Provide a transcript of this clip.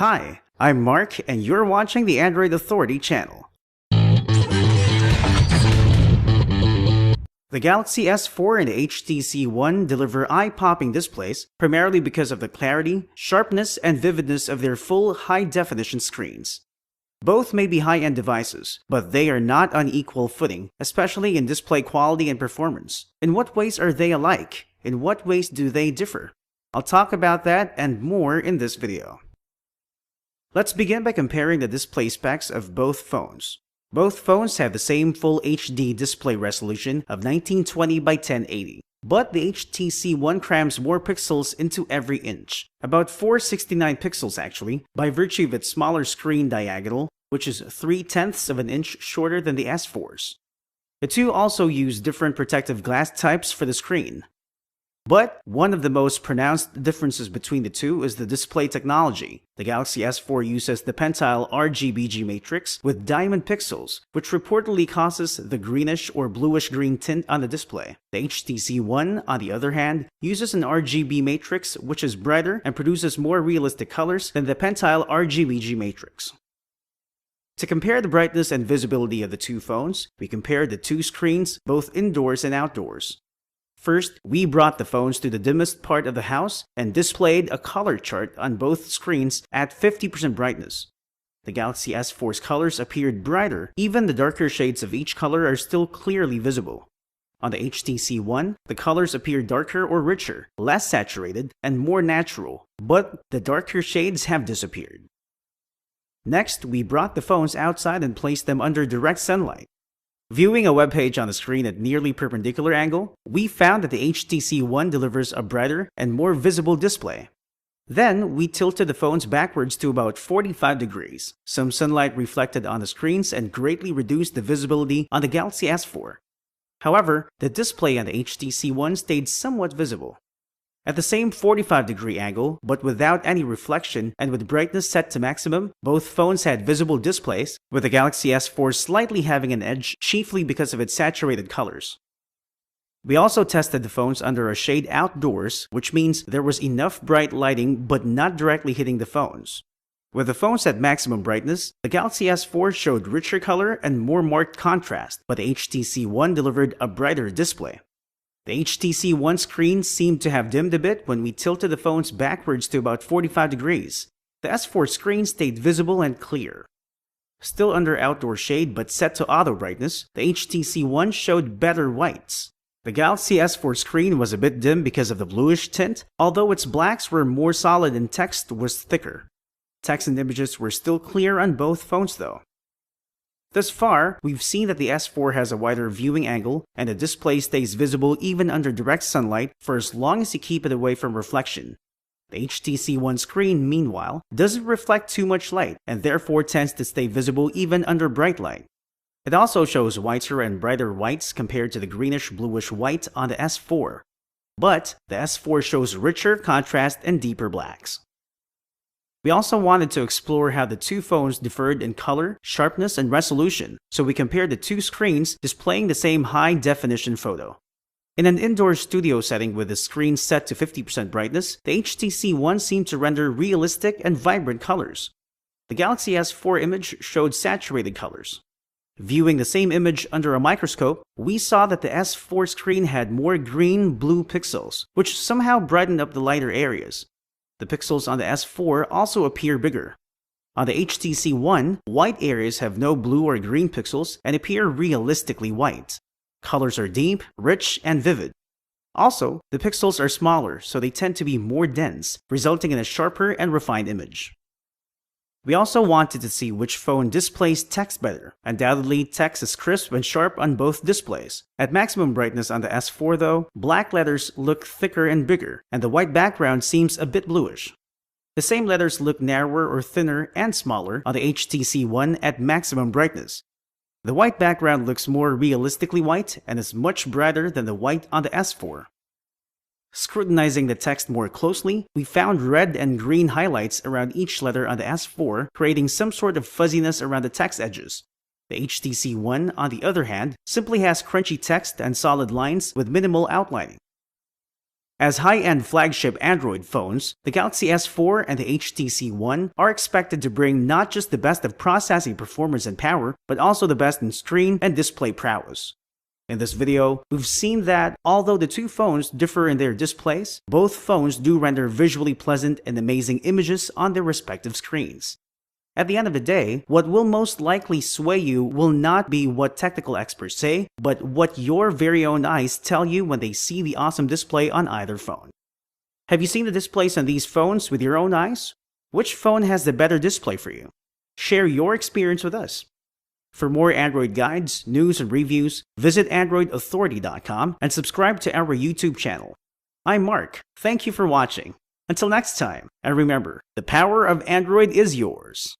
Hi, I'm Mark, and you're watching the Android Authority channel. The Galaxy S4 and the HTC One deliver eye-popping displays, primarily because of the clarity, sharpness, and vividness of their full high-definition screens. Both may be high-end devices, but they are not on equal footing, especially in display quality and performance. In what ways are they alike? In what ways do they differ? I'll talk about that and more in this video. Let's begin by comparing the display specs of both phones. Both phones have the same full HD display resolution of 1920 by 1080, but the HTC One crams more pixels into every inch, about 469 pixels actually, by virtue of its smaller screen diagonal, which is 0.3 of an inch shorter than the S4's. The two also use different protective glass types for the screen. But one of the most pronounced differences between the two is the display technology. The Galaxy S4 uses the Pentile RGBG matrix with diamond pixels, which reportedly causes the greenish or bluish-green tint on the display. The HTC One, on the other hand, uses an RGB matrix which is brighter and produces more realistic colors than the Pentile RGBG matrix. To compare the brightness and visibility of the two phones, we compared the two screens both indoors and outdoors. First, we brought the phones to the dimmest part of the house and displayed a color chart on both screens at 50% brightness. The Galaxy S4's colors appeared brighter, even the darker shades of each color are still clearly visible. On the HTC One, the colors appear darker or richer, less saturated, and more natural, but the darker shades have disappeared. Next, we brought the phones outside and placed them under direct sunlight. Viewing a web page on the screen at nearly perpendicular angle, we found that the HTC One delivers a brighter and more visible display. Then, we tilted the phones backwards to about 45 degrees. Some sunlight reflected on the screens and greatly reduced the visibility on the Galaxy S4. However, the display on the HTC One stayed somewhat visible. At the same 45-degree angle, but without any reflection and with brightness set to maximum, both phones had visible displays, with the Galaxy S4 slightly having an edge chiefly because of its saturated colors. We also tested the phones under a shade outdoors, which means there was enough bright lighting but not directly hitting the phones. With the phones at maximum brightness, the Galaxy S4 showed richer color and more marked contrast, but the HTC One delivered a brighter display. The HTC One screen seemed to have dimmed a bit when we tilted the phones backwards to about 45 degrees. The S4 screen stayed visible and clear. Still under outdoor shade but set to auto brightness, the HTC One showed better whites. The Galaxy S4 screen was a bit dim because of the bluish tint, although its blacks were more solid and text was thicker. Text and images were still clear on both phones though. Thus far, we've seen that the S4 has a wider viewing angle, and the display stays visible even under direct sunlight for as long as you keep it away from reflection. The HTC One screen, meanwhile, doesn't reflect too much light, and therefore tends to stay visible even under bright light. It also shows whiter and brighter whites compared to the greenish-bluish white on the S4. But the S4 shows richer contrast and deeper blacks. We also wanted to explore how the two phones differed in color, sharpness, and resolution, so we compared the two screens displaying the same high-definition photo. In an indoor studio setting with the screen set to 50% brightness, the HTC One seemed to render realistic and vibrant colors. The Galaxy S4 image showed saturated colors. Viewing the same image under a microscope, we saw that the S4 screen had more green-blue pixels, which somehow brightened up the lighter areas. The pixels on the S4 also appear bigger. On the HTC One, white areas have no blue or green pixels and appear realistically white. Colors are deep, rich, and vivid. Also, the pixels are smaller, so they tend to be more dense, resulting in a sharper and refined image. We also wanted to see which phone displays text better. Undoubtedly, text is crisp and sharp on both displays. At maximum brightness on the S4 though, black letters look thicker and bigger, and the white background seems a bit bluish. The same letters look narrower or thinner and smaller on the HTC One at maximum brightness. The white background looks more realistically white and is much brighter than the white on the S4. Scrutinizing the text more closely, we found red and green highlights around each letter on the S4, creating some sort of fuzziness around the text edges. The HTC One, on the other hand, simply has crunchy text and solid lines with minimal outlining. As high-end flagship Android phones, the Galaxy S4 and the HTC One are expected to bring not just the best of processing performance and power, but also the best in screen and display prowess. In this video, we've seen that although the two phones differ in their displays, both phones do render visually pleasant and amazing images on their respective screens. At the end of the day, what will most likely sway you will not be what technical experts say, but what your very own eyes tell you when they see the awesome display on either phone. Have you seen the displays on these phones with your own eyes? Which phone has the better display for you? Share your experience with us. For more Android guides, news, and reviews, visit AndroidAuthority.com and subscribe to our YouTube channel. I'm Mark. Thank you for watching. Until next time, and remember, the power of Android is yours.